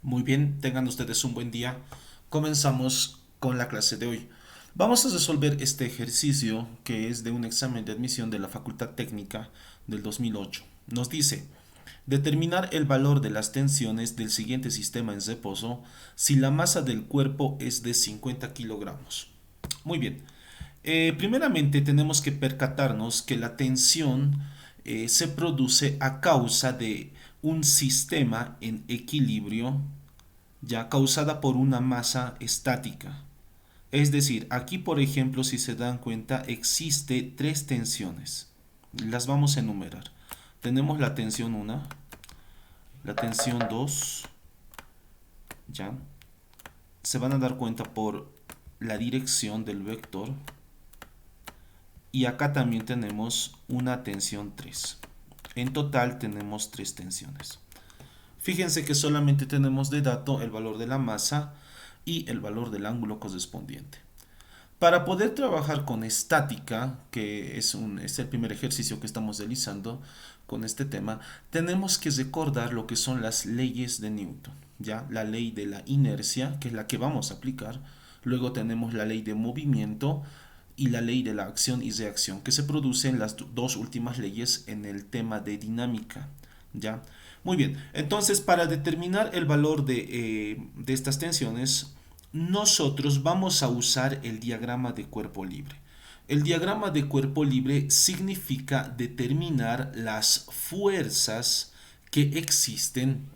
Muy bien, tengan ustedes un buen día. Comenzamos con la clase de hoy. Vamos a resolver este ejercicio que es de un examen de admisión de la Facultad Técnica del 2008. Nos dice, determinar el valor de las tensiones del siguiente sistema en reposo si la masa del cuerpo es de 50 kilogramos. Muy bien. Primeramente tenemos que percatarnos que la tensión se produce a causa de un sistema en equilibrio ya causada por una masa estática. Es decir, aquí por ejemplo, si se dan cuenta, existe tres tensiones. Las vamos a enumerar. Tenemos la tensión 1, la tensión 2, ya. Se van a dar cuenta por la dirección del vector. Y acá también tenemos una tensión 3. En total tenemos tres tensiones. Fíjense que solamente tenemos de dato el valor de la masa y el valor del ángulo correspondiente. Para poder trabajar con estática, que es el primer ejercicio que estamos realizando con este tema, tenemos que recordar lo que son las leyes de Newton. ¿Ya? La ley de la inercia, que es la que vamos a aplicar. Luego tenemos la ley de movimiento y la ley de la acción y reacción, que se producen las dos últimas leyes en el tema de dinámica. ¿Ya? Muy bien, entonces para determinar el valor de estas tensiones, nosotros vamos a usar el diagrama de cuerpo libre. El diagrama de cuerpo libre significa determinar las fuerzas que existen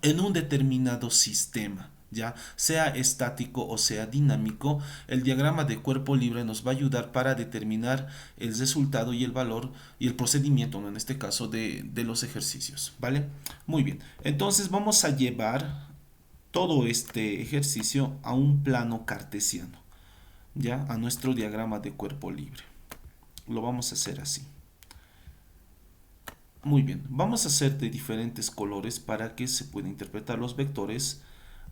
en un determinado sistema, ya sea estático o sea dinámico. El diagrama de cuerpo libre nos va a ayudar para determinar el resultado y el valor y el procedimiento, ¿no? En este caso de los ejercicios, ¿vale? Muy bien, entonces vamos a llevar todo este ejercicio a un plano cartesiano, ya a nuestro diagrama de cuerpo libre. Lo vamos a hacer así. Muy bien, vamos a hacer de diferentes colores para que se puedan interpretar los vectores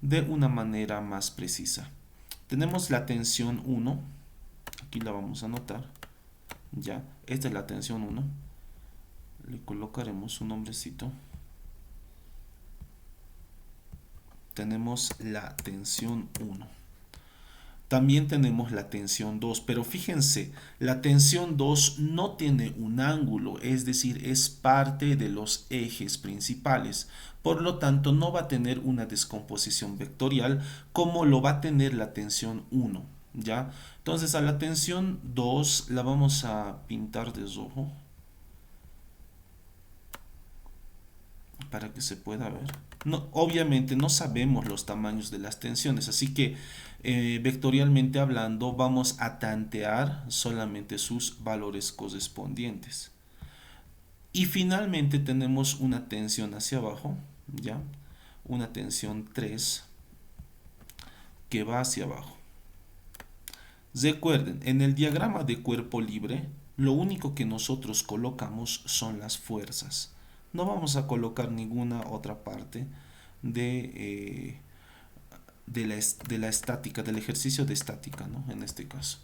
de una manera más precisa. Tenemos la tensión 1, aquí la vamos a anotar, ya, esta es la tensión 1, le colocaremos un nombrecito. Tenemos la tensión 1. También tenemos la tensión 2, pero fíjense, la tensión 2 no tiene un ángulo, es decir, es parte de los ejes principales. Por lo tanto, no va a tener una descomposición vectorial como lo va a tener la tensión 1, ¿ya? Entonces, a la tensión 2 la vamos a pintar de rojo para que se pueda ver. No, obviamente no sabemos los tamaños de las tensiones, así que vectorialmente hablando vamos a tantear solamente sus valores correspondientes. Y finalmente tenemos una tensión hacia abajo, ¿ya? Una tensión 3 que va hacia abajo. Recuerden, en el diagrama de cuerpo libre, lo único que nosotros colocamos son las fuerzas. No vamos a colocar ninguna otra parte de, de la estática, del ejercicio de estática, ¿no? En este caso.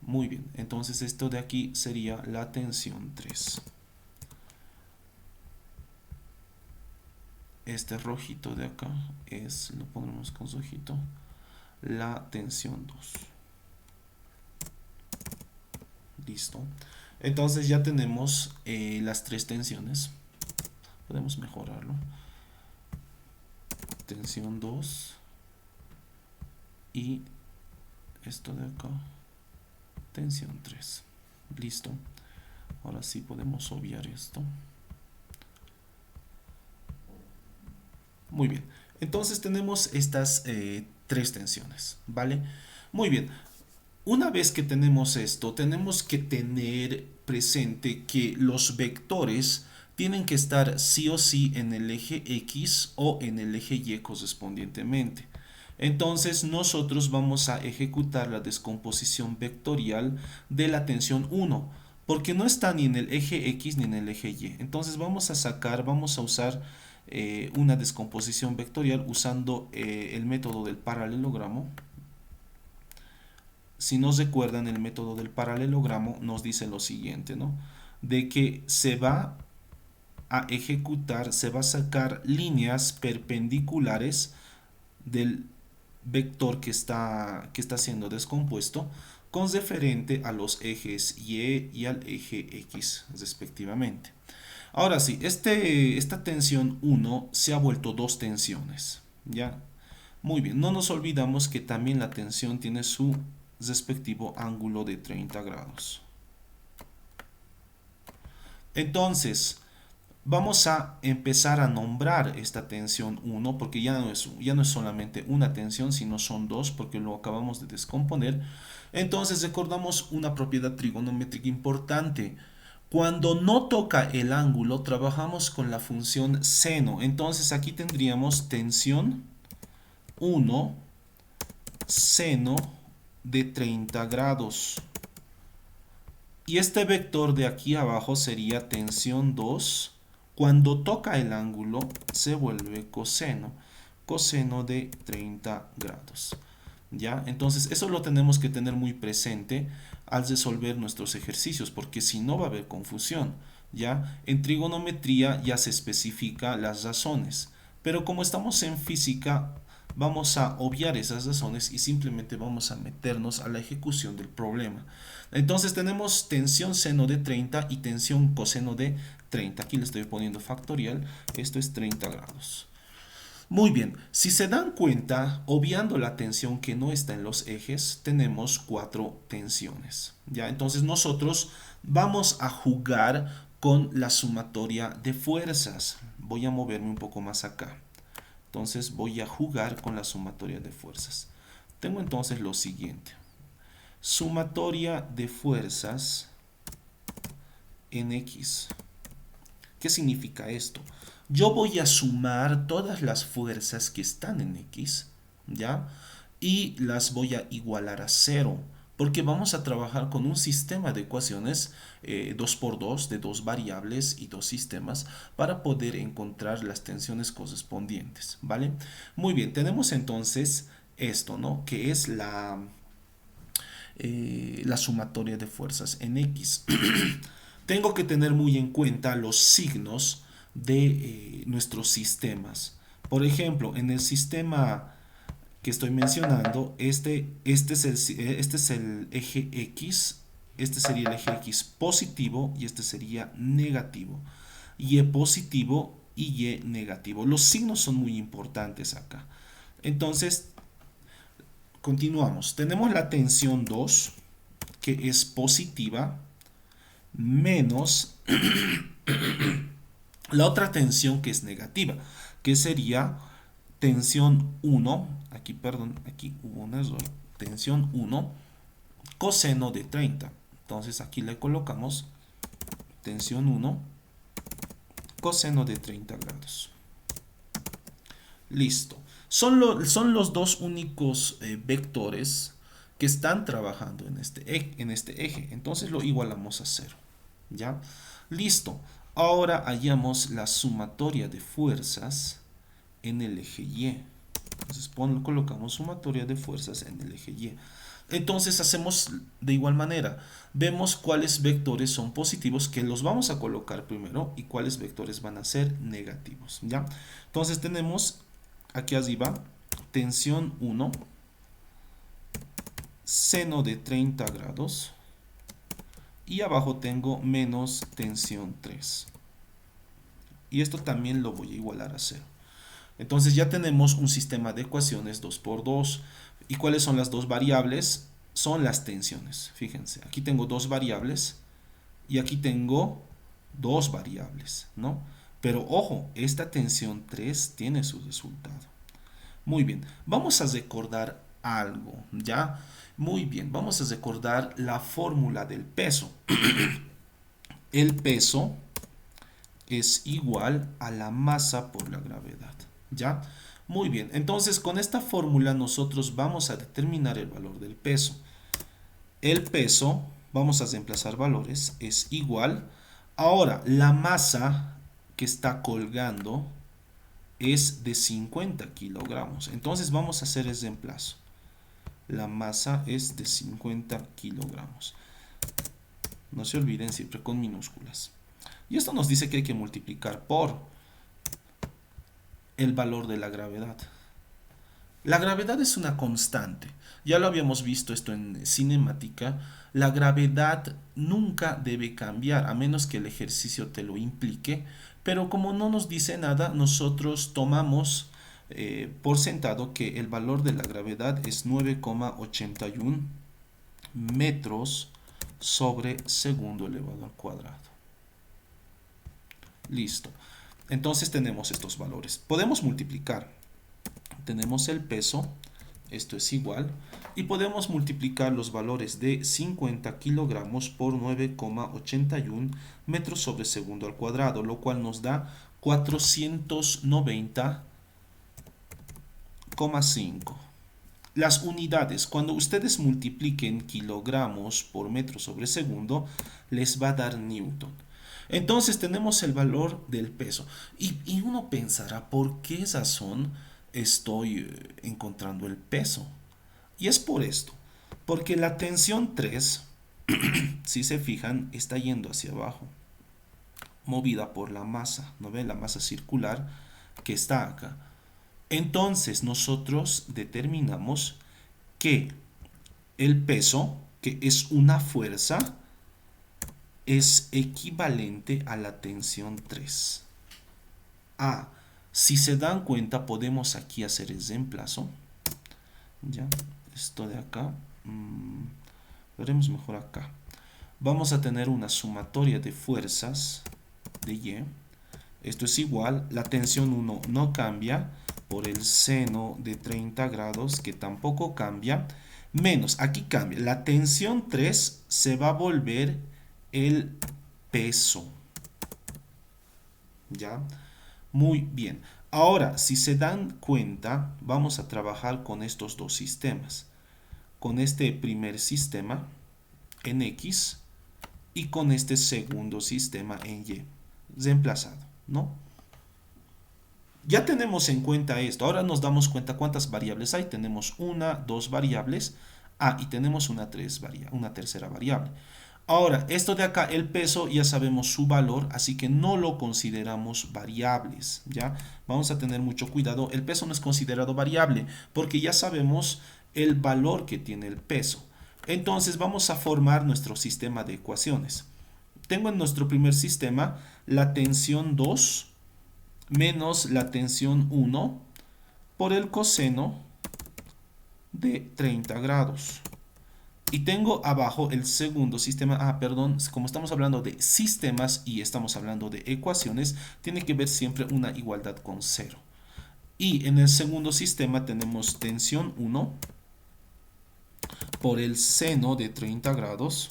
Muy bien, entonces esto de aquí sería la tensión 3. Este rojito de acá lo ponemos con rojito, la tensión 2. Listo. Entonces ya tenemos las tres tensiones. Podemos mejorarlo. Tensión 2 y esto de acá, tensión 3. Listo. Ahora sí podemos obviar esto. Muy bien. Entonces tenemos estas tres tensiones, ¿vale? Muy bien. Una vez que tenemos esto, tenemos que tener presente que los vectores tienen que estar sí o sí en el eje X o en el eje Y correspondientemente. Entonces nosotros vamos a ejecutar la descomposición vectorial de la tensión 1, porque no está ni en el eje X ni en el eje Y. Entonces vamos a usar una descomposición vectorial usando el método del paralelogramo. Si nos recuerdan, el método del paralelogramo nos dice lo siguiente, ¿no? De que se va a ejecutar, se va a sacar líneas perpendiculares del vector que está siendo descompuesto con referente a los ejes Y y al eje X respectivamente. Ahora sí, esta tensión 1 se ha vuelto dos tensiones, ¿ya? Muy bien, no nos olvidamos que también la tensión tiene su respectivo ángulo de 30 grados. Entonces, vamos a empezar a nombrar esta tensión 1 porque ya no es solamente una tensión, sino son dos porque lo acabamos de descomponer. Entonces recordamos una propiedad trigonométrica importante. Cuando no toca el ángulo, trabajamos con la función seno. Entonces aquí tendríamos tensión 1 seno de 30 grados. Y este vector de aquí abajo sería tensión 2. Cuando toca el ángulo se vuelve coseno. Coseno de 30 grados. ¿Ya? Entonces eso lo tenemos que tener muy presente al resolver nuestros ejercicios, porque si no va a haber confusión. ¿Ya? En trigonometría ya se especifica las razones, pero como estamos en física vamos a obviar esas razones y simplemente vamos a meternos a la ejecución del problema. Entonces tenemos tensión seno de 30 y tensión coseno de 30. Aquí le estoy poniendo factorial, esto es 30 grados. Muy bien, si se dan cuenta, obviando la tensión que no está en los ejes, tenemos cuatro tensiones. ¿Ya? Entonces nosotros vamos a jugar con la sumatoria de fuerzas. Voy a moverme un poco más acá. Entonces voy a jugar con la sumatoria de fuerzas. Tengo entonces lo siguiente. Sumatoria de fuerzas en X. ¿Qué significa esto? Yo voy a sumar todas las fuerzas que están en X, ¿ya? Y las voy a igualar a 0, porque vamos a trabajar con un sistema de ecuaciones 2x2 de dos variables y dos sistemas para poder encontrar las tensiones correspondientes, ¿vale? Muy bien, tenemos entonces esto, ¿no? Que es la sumatoria de fuerzas en X. Tengo que tener muy en cuenta los signos de nuestros sistemas. Por ejemplo, en el sistema que estoy mencionando, este es el eje X, este sería el eje X positivo y este sería negativo. Y positivo y Y negativo. Los signos son muy importantes acá. Entonces, continuamos. Tenemos la tensión 2, que es positiva, menos la otra tensión que es negativa, que sería tensión 1, aquí hubo un error, tensión 1, coseno de 30. Entonces aquí le colocamos tensión 1, coseno de 30 grados. Listo. Son los dos únicos vectores que están trabajando en este eje. Entonces lo igualamos a 0. ¿Ya? Listo. Ahora hallamos la sumatoria de fuerzas en el eje Y. Entonces colocamos sumatoria de fuerzas en el eje Y. Entonces hacemos de igual manera. Vemos cuáles vectores son positivos, que los vamos a colocar primero, y cuáles vectores van a ser negativos. ¿Ya? Entonces tenemos aquí arriba tensión 1, seno de 30 grados. Y abajo tengo menos tensión 3. Y esto también lo voy a igualar a 0. Entonces ya tenemos un sistema de ecuaciones 2x2. ¿Y cuáles son las dos variables? Son las tensiones. Fíjense, aquí tengo dos variables y aquí tengo dos variables, ¿no? Pero ojo, esta tensión 3 tiene su resultado. Muy bien, vamos a recordar algo, ¿ya? Muy bien, vamos a recordar la fórmula del peso. El peso es igual a la masa por la gravedad, ¿ya? Muy bien, entonces con esta fórmula nosotros vamos a determinar el valor del peso. El peso, vamos a reemplazar valores, es igual. Ahora, la masa que está colgando es de 50 kilogramos. Entonces vamos a hacer el reemplazo. La masa es de 50 kilogramos. No se olviden siempre con minúsculas. Y esto nos dice que hay que multiplicar por el valor de la gravedad. La gravedad es una constante. Ya lo habíamos visto esto en cinemática. La gravedad nunca debe cambiar a menos que el ejercicio te lo implique. Pero como no nos dice nada, nosotros tomamos por sentado que el valor de la gravedad es 9,81 metros sobre segundo elevado al cuadrado. Listo. Entonces tenemos estos valores. Podemos multiplicar. Tenemos el peso, esto es igual, y podemos multiplicar los valores de 50 kilogramos por 9,81 metros sobre segundo al cuadrado, lo cual nos da 490,5. Las unidades, cuando ustedes multipliquen kilogramos por metro sobre segundo, les va a dar newton. Entonces tenemos el valor del peso. Y uno pensará, ¿por qué razón estoy encontrando el peso? Y es por esto. Porque la tensión 3, si se fijan, está yendo hacia abajo. Movida por la masa. ¿No ven? La masa circular que está acá. Entonces nosotros determinamos que el peso, que es una fuerza, es equivalente a la tensión 3. Si se dan cuenta, podemos aquí hacer el reemplazo. Ya, esto de acá, veremos mejor acá. Vamos a tener una sumatoria de fuerzas de Y. Esto es igual, la tensión 1 no cambia, por el seno de 30 grados, que tampoco cambia, menos, aquí cambia, la tensión 3 se va a volver el peso. ¿Ya? Muy bien. Ahora, si se dan cuenta, vamos a trabajar con estos dos sistemas. Con este primer sistema en X y con este segundo sistema en Y. Reemplazado, ¿no? Ya tenemos en cuenta esto. Ahora nos damos cuenta cuántas variables hay. Tenemos una, dos variables. Y tenemos una tercera variable. Ahora, esto de acá, el peso, ya sabemos su valor, así que no lo consideramos variables, ¿ya? Vamos a tener mucho cuidado. El peso no es considerado variable porque ya sabemos el valor que tiene el peso. Entonces vamos a formar nuestro sistema de ecuaciones. Tengo en nuestro primer sistema la tensión 2 menos la tensión 1 por el coseno de 30 grados. Y tengo abajo el segundo sistema. Perdón, como estamos hablando de sistemas y estamos hablando de ecuaciones, tiene que ver siempre una igualdad con 0. Y en el segundo sistema tenemos tensión 1 por el seno de 30 grados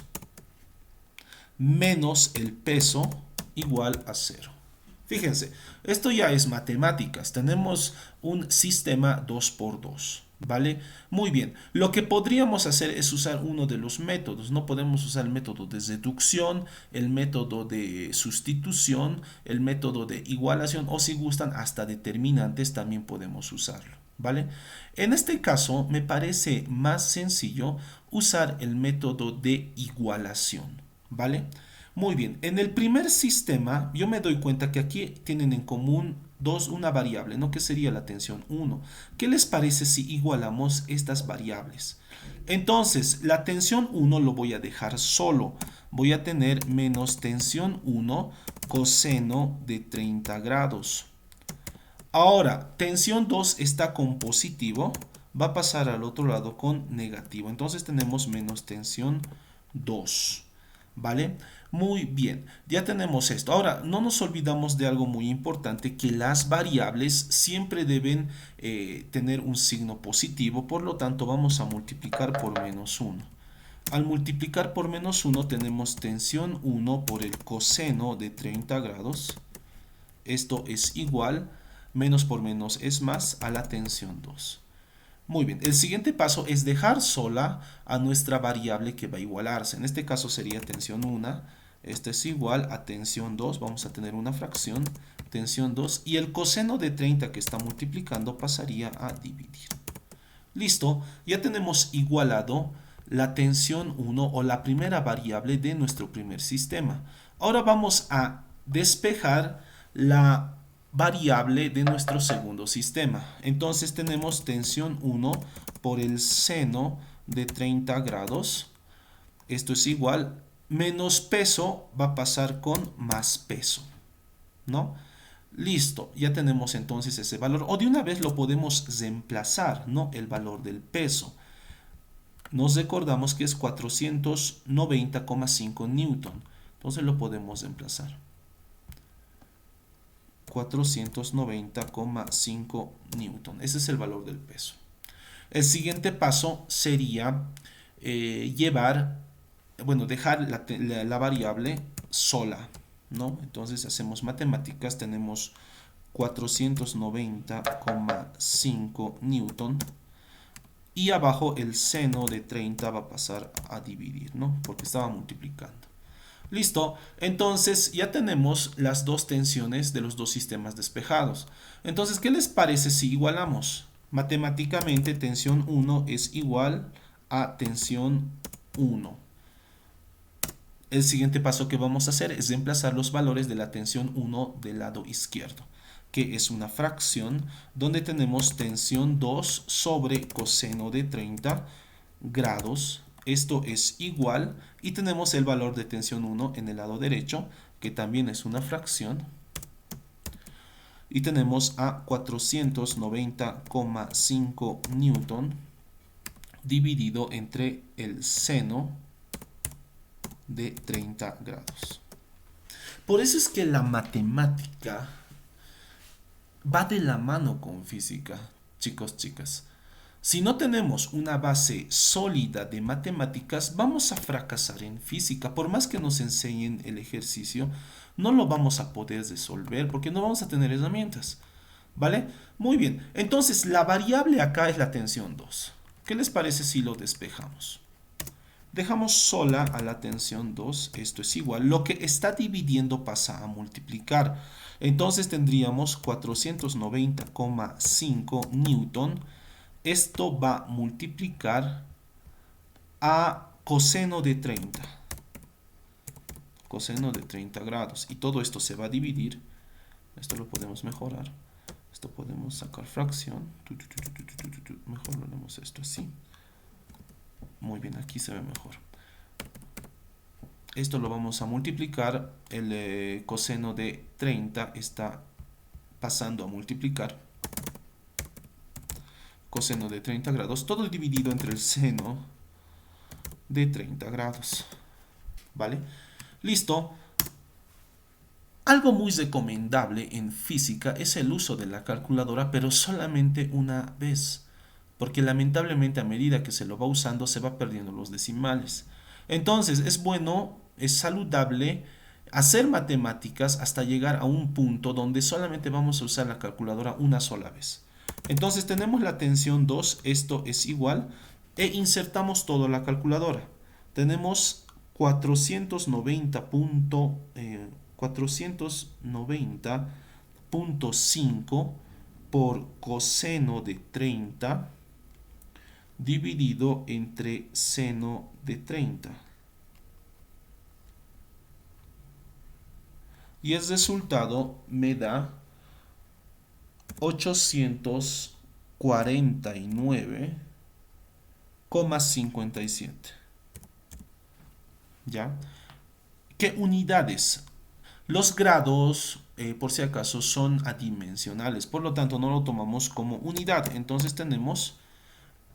menos el peso igual a 0. Fíjense, esto ya es matemáticas. Tenemos un sistema 2 por 2. ¿Vale? Muy bien. Lo que podríamos hacer es usar uno de los métodos. No podemos usar el método de reducción, el método de sustitución, el método de igualación o si gustan hasta determinantes también podemos usarlo. ¿Vale? En este caso me parece más sencillo usar el método de igualación. ¿Vale? Muy bien. En el primer sistema yo me doy cuenta que aquí tienen en común una variable, ¿no? Que sería la tensión 1. ¿Qué les parece si igualamos estas variables? Entonces, la tensión 1 lo voy a dejar solo. Voy a tener menos tensión 1 coseno de 30 grados. Ahora, tensión 2 está con positivo, va a pasar al otro lado con negativo. Entonces tenemos menos tensión 2. ¿Vale? Muy bien, ya tenemos esto. Ahora, no nos olvidamos de algo muy importante, que las variables siempre deben tener un signo positivo, por lo tanto vamos a multiplicar por menos 1. Al multiplicar por menos 1 tenemos tensión 1 por el coseno de 30 grados. Esto es igual, menos por menos es más, a la tensión 2. Muy bien, el siguiente paso es dejar sola a nuestra variable que va a igualarse. En este caso sería tensión 1. Esto es igual a tensión 2. Vamos a tener una fracción, tensión 2. Y el coseno de 30 que está multiplicando pasaría a dividir. Listo, ya tenemos igualado la tensión 1 o la primera variable de nuestro primer sistema. Ahora vamos a despejar la variable de nuestro segundo sistema. Entonces tenemos tensión 1 por el seno de 30 grados. Esto es igual, menos peso va a pasar con más peso, ¿no? Listo, ya tenemos entonces ese valor. O de una vez lo podemos reemplazar, ¿no? El valor del peso. Nos recordamos que es 490,5 newton. Entonces lo podemos reemplazar. 490,5 newton. Ese es el valor del peso. El siguiente paso sería dejar la variable sola, ¿no? Entonces hacemos matemáticas, tenemos 490,5 newton y abajo el seno de 30 va a pasar a dividir, ¿no? Porque estaba multiplicando. Listo, entonces ya tenemos las dos tensiones de los dos sistemas despejados. Entonces, ¿qué les parece si igualamos? Matemáticamente, tensión 1 es igual a tensión 1. El siguiente paso que vamos a hacer es reemplazar los valores de la tensión 1 del lado izquierdo, que es una fracción donde tenemos tensión 2 sobre coseno de 30 grados. Esto es igual y tenemos el valor de tensión 1 en el lado derecho, que también es una fracción. Y tenemos a 490,5 newton dividido entre el seno de 30 grados. Por eso es que la matemática va de la mano con física, chicos, chicas. Si no tenemos una base sólida de matemáticas, vamos a fracasar en física. Por más que nos enseñen el ejercicio, no lo vamos a poder resolver porque no vamos a tener herramientas. ¿Vale? Muy bien. Entonces, la variable acá es la tensión 2. ¿Qué les parece si lo despejamos? Dejamos sola a la tensión 2, esto es igual, lo que está dividiendo pasa a multiplicar. Entonces tendríamos 490,5 newton. Esto va a multiplicar a coseno de 30. Coseno de 30 grados. Y todo esto se va a dividir. Esto lo podemos mejorar. Esto podemos sacar fracción. Mejor lo haremos esto así. Muy bien, aquí se ve mejor. Esto lo vamos a multiplicar. El coseno de 30 está pasando a multiplicar. Coseno de 30 grados. Todo dividido entre el seno de 30 grados. ¿Vale? Listo. Algo muy recomendable en física es el uso de la calculadora, pero solamente una vez. Porque lamentablemente a medida que se lo va usando se va perdiendo los decimales. Entonces es bueno, es saludable hacer matemáticas hasta llegar a un punto donde solamente vamos a usar la calculadora una sola vez. Entonces tenemos la tensión 2, esto es igual, e insertamos todo en la calculadora. Tenemos 490.5 por coseno de 30 dividido entre seno de 30. Y el resultado me da 849,57. ¿Ya? ¿Qué unidades? Los grados, por si acaso, son adimensionales, por lo tanto no lo tomamos como unidad. Entonces tenemos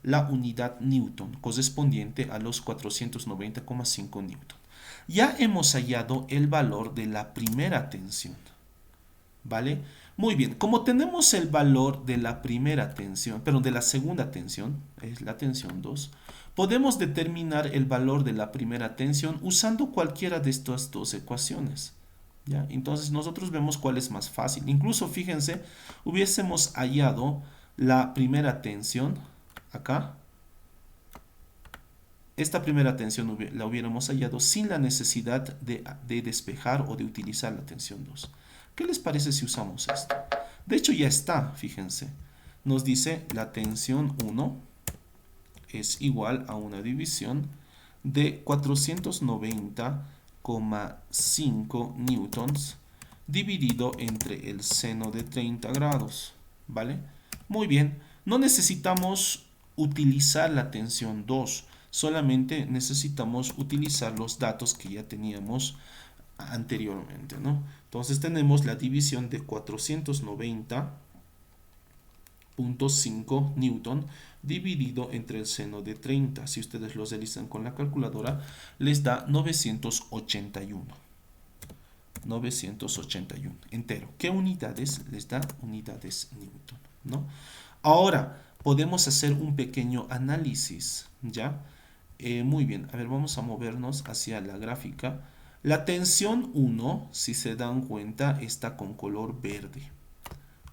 la unidad Newton correspondiente a los 490,5 Newton. Ya hemos hallado el valor de la primera tensión. ¿Vale? Muy bien, como tenemos el valor de la primera tensión, perdón, de la segunda tensión, es la tensión 2, podemos determinar el valor de la primera tensión usando cualquiera de estas dos ecuaciones. ¿Ya? Entonces nosotros vemos cuál es más fácil. Incluso fíjense, hubiésemos hallado la primera tensión acá. Esta primera tensión la hubiéramos hallado sin la necesidad de despejar o de utilizar la tensión 2. ¿Qué les parece si usamos esto? De hecho ya está, fíjense. Nos dice la tensión 1 es igual a una división de 490,5 newtons dividido entre el seno de 30 grados, ¿vale? Muy bien, no necesitamos utilizar la tensión 2, solamente necesitamos utilizar los datos que ya teníamos anteriormente, ¿no? Entonces tenemos la división de 490.5 newton dividido entre el seno de 30. Si ustedes lo realizan con la calculadora, les da 981 entero. ¿Qué unidades? Les da unidades newton, ¿no? Ahora podemos hacer un pequeño análisis, ¿ya? Muy bien, a ver, vamos a movernos hacia la gráfica. La tensión 1, si se dan cuenta, está con color verde.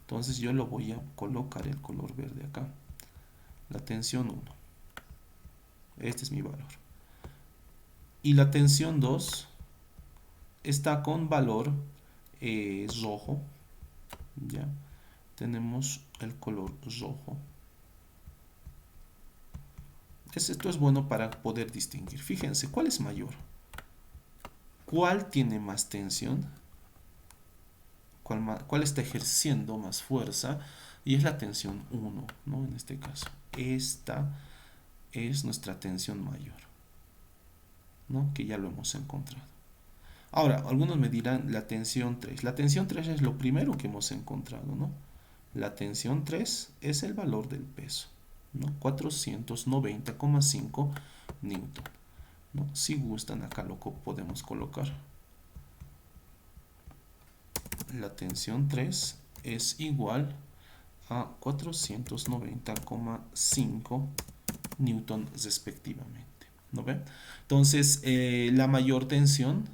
Entonces yo lo voy a colocar el color verde acá. La tensión 1. Este es mi valor. Y la tensión 2 está con valor rojo. Ya. Tenemos el color rojo. Esto es bueno para poder distinguir. Fíjense, ¿cuál es mayor? ¿Cuál tiene más tensión? ¿Cuál está ejerciendo más fuerza? Y es la tensión 1, ¿no? En este caso. Esta es nuestra tensión mayor, ¿no? Que ya lo hemos encontrado. Ahora, algunos me dirán la tensión 3. La tensión 3 es lo primero que hemos encontrado, ¿no? La tensión 3 es el valor del peso, ¿no? 490,5 newton, ¿no? Si gustan, acá lo podemos colocar. La tensión 3 es igual a 490,5 newton respectivamente, ¿no ve? Entonces, la mayor tensión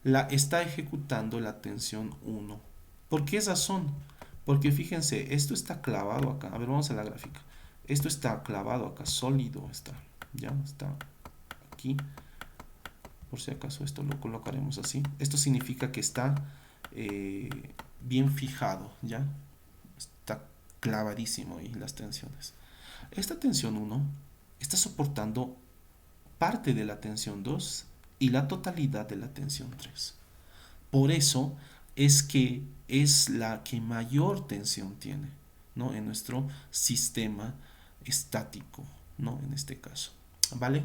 la está ejecutando la tensión 1. ¿Por qué razón? Porque fíjense, esto está clavado acá. A ver, vamos a la gráfica. Esto está clavado acá, sólido está. Ya está aquí. Por si acaso esto lo colocaremos así. Esto significa que está bien fijado, ¿ya? Está clavadísimo ahí las tensiones. Esta tensión 1 está soportando parte de la tensión 2 y la totalidad de la tensión 3. Por eso es que es la que mayor tensión tiene, ¿no? En nuestro sistema estático, ¿no? En este caso, ¿vale?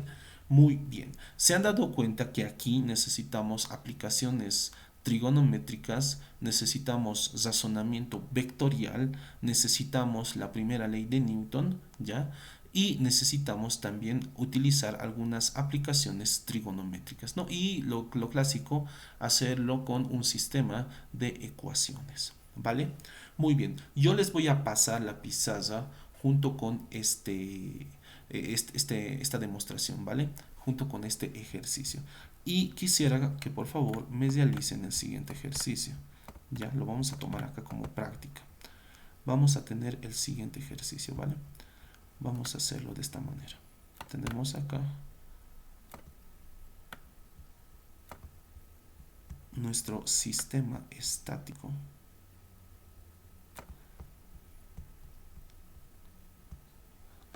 Muy bien. Se han dado cuenta que aquí necesitamos aplicaciones trigonométricas, necesitamos razonamiento vectorial, necesitamos la primera ley de Newton, ¿ya? Y necesitamos también utilizar algunas aplicaciones trigonométricas, ¿no? Y lo clásico, hacerlo con un sistema de ecuaciones, ¿vale? Muy bien, yo les voy a pasar la pizarra junto con esta demostración, ¿vale? Junto con este ejercicio. Y quisiera que por favor me realicen el siguiente ejercicio. Ya lo vamos a tomar acá como práctica. Vamos a tener el siguiente ejercicio, ¿vale? Vamos a hacerlo de esta manera. Tenemos acá nuestro sistema estático.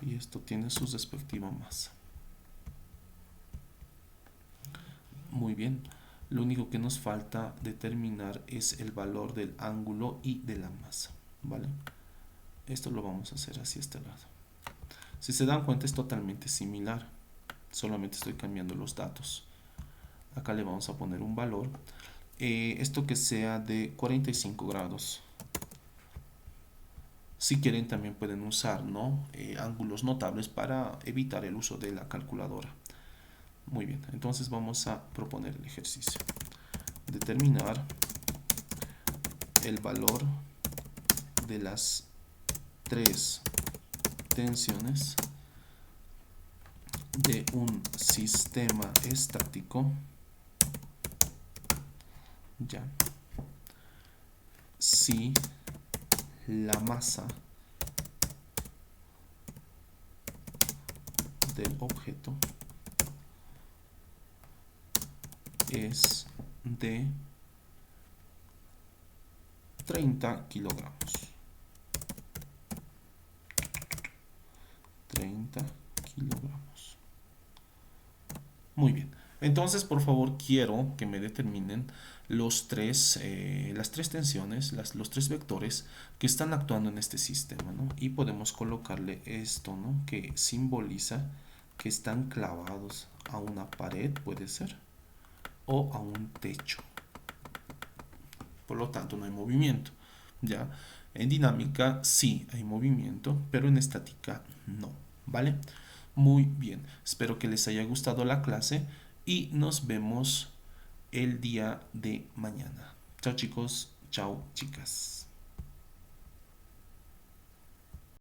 Y esto tiene su respectiva masa. Muy bien. Lo único que nos falta determinar es el valor del ángulo y de la masa, ¿vale? Esto lo vamos a hacer hacia este lado. Si se dan cuenta es totalmente similar, solamente estoy cambiando los datos. Acá le vamos a poner un valor, esto que sea de 45 grados. Si quieren también pueden usar, ¿no? Ángulos notables para evitar el uso de la calculadora. Muy bien, entonces vamos a proponer el ejercicio. Determinar el valor de las tres tensiones de un sistema estático, ya, si la masa del objeto es de 30 kilogramos. 30 kilogramos. Muy bien. Entonces, por favor, quiero que me determinen las tres tensiones, los tres vectores que están actuando en este sistema, ¿no? Y podemos colocarle esto, ¿no? Que simboliza que están clavados a una pared, puede ser, o a un techo. Por lo tanto, no hay movimiento, ¿ya? En dinámica sí hay movimiento, pero en estática no, ¿vale? Muy bien, espero que les haya gustado la clase y nos vemos el día de mañana. Chao chicos, chao chicas.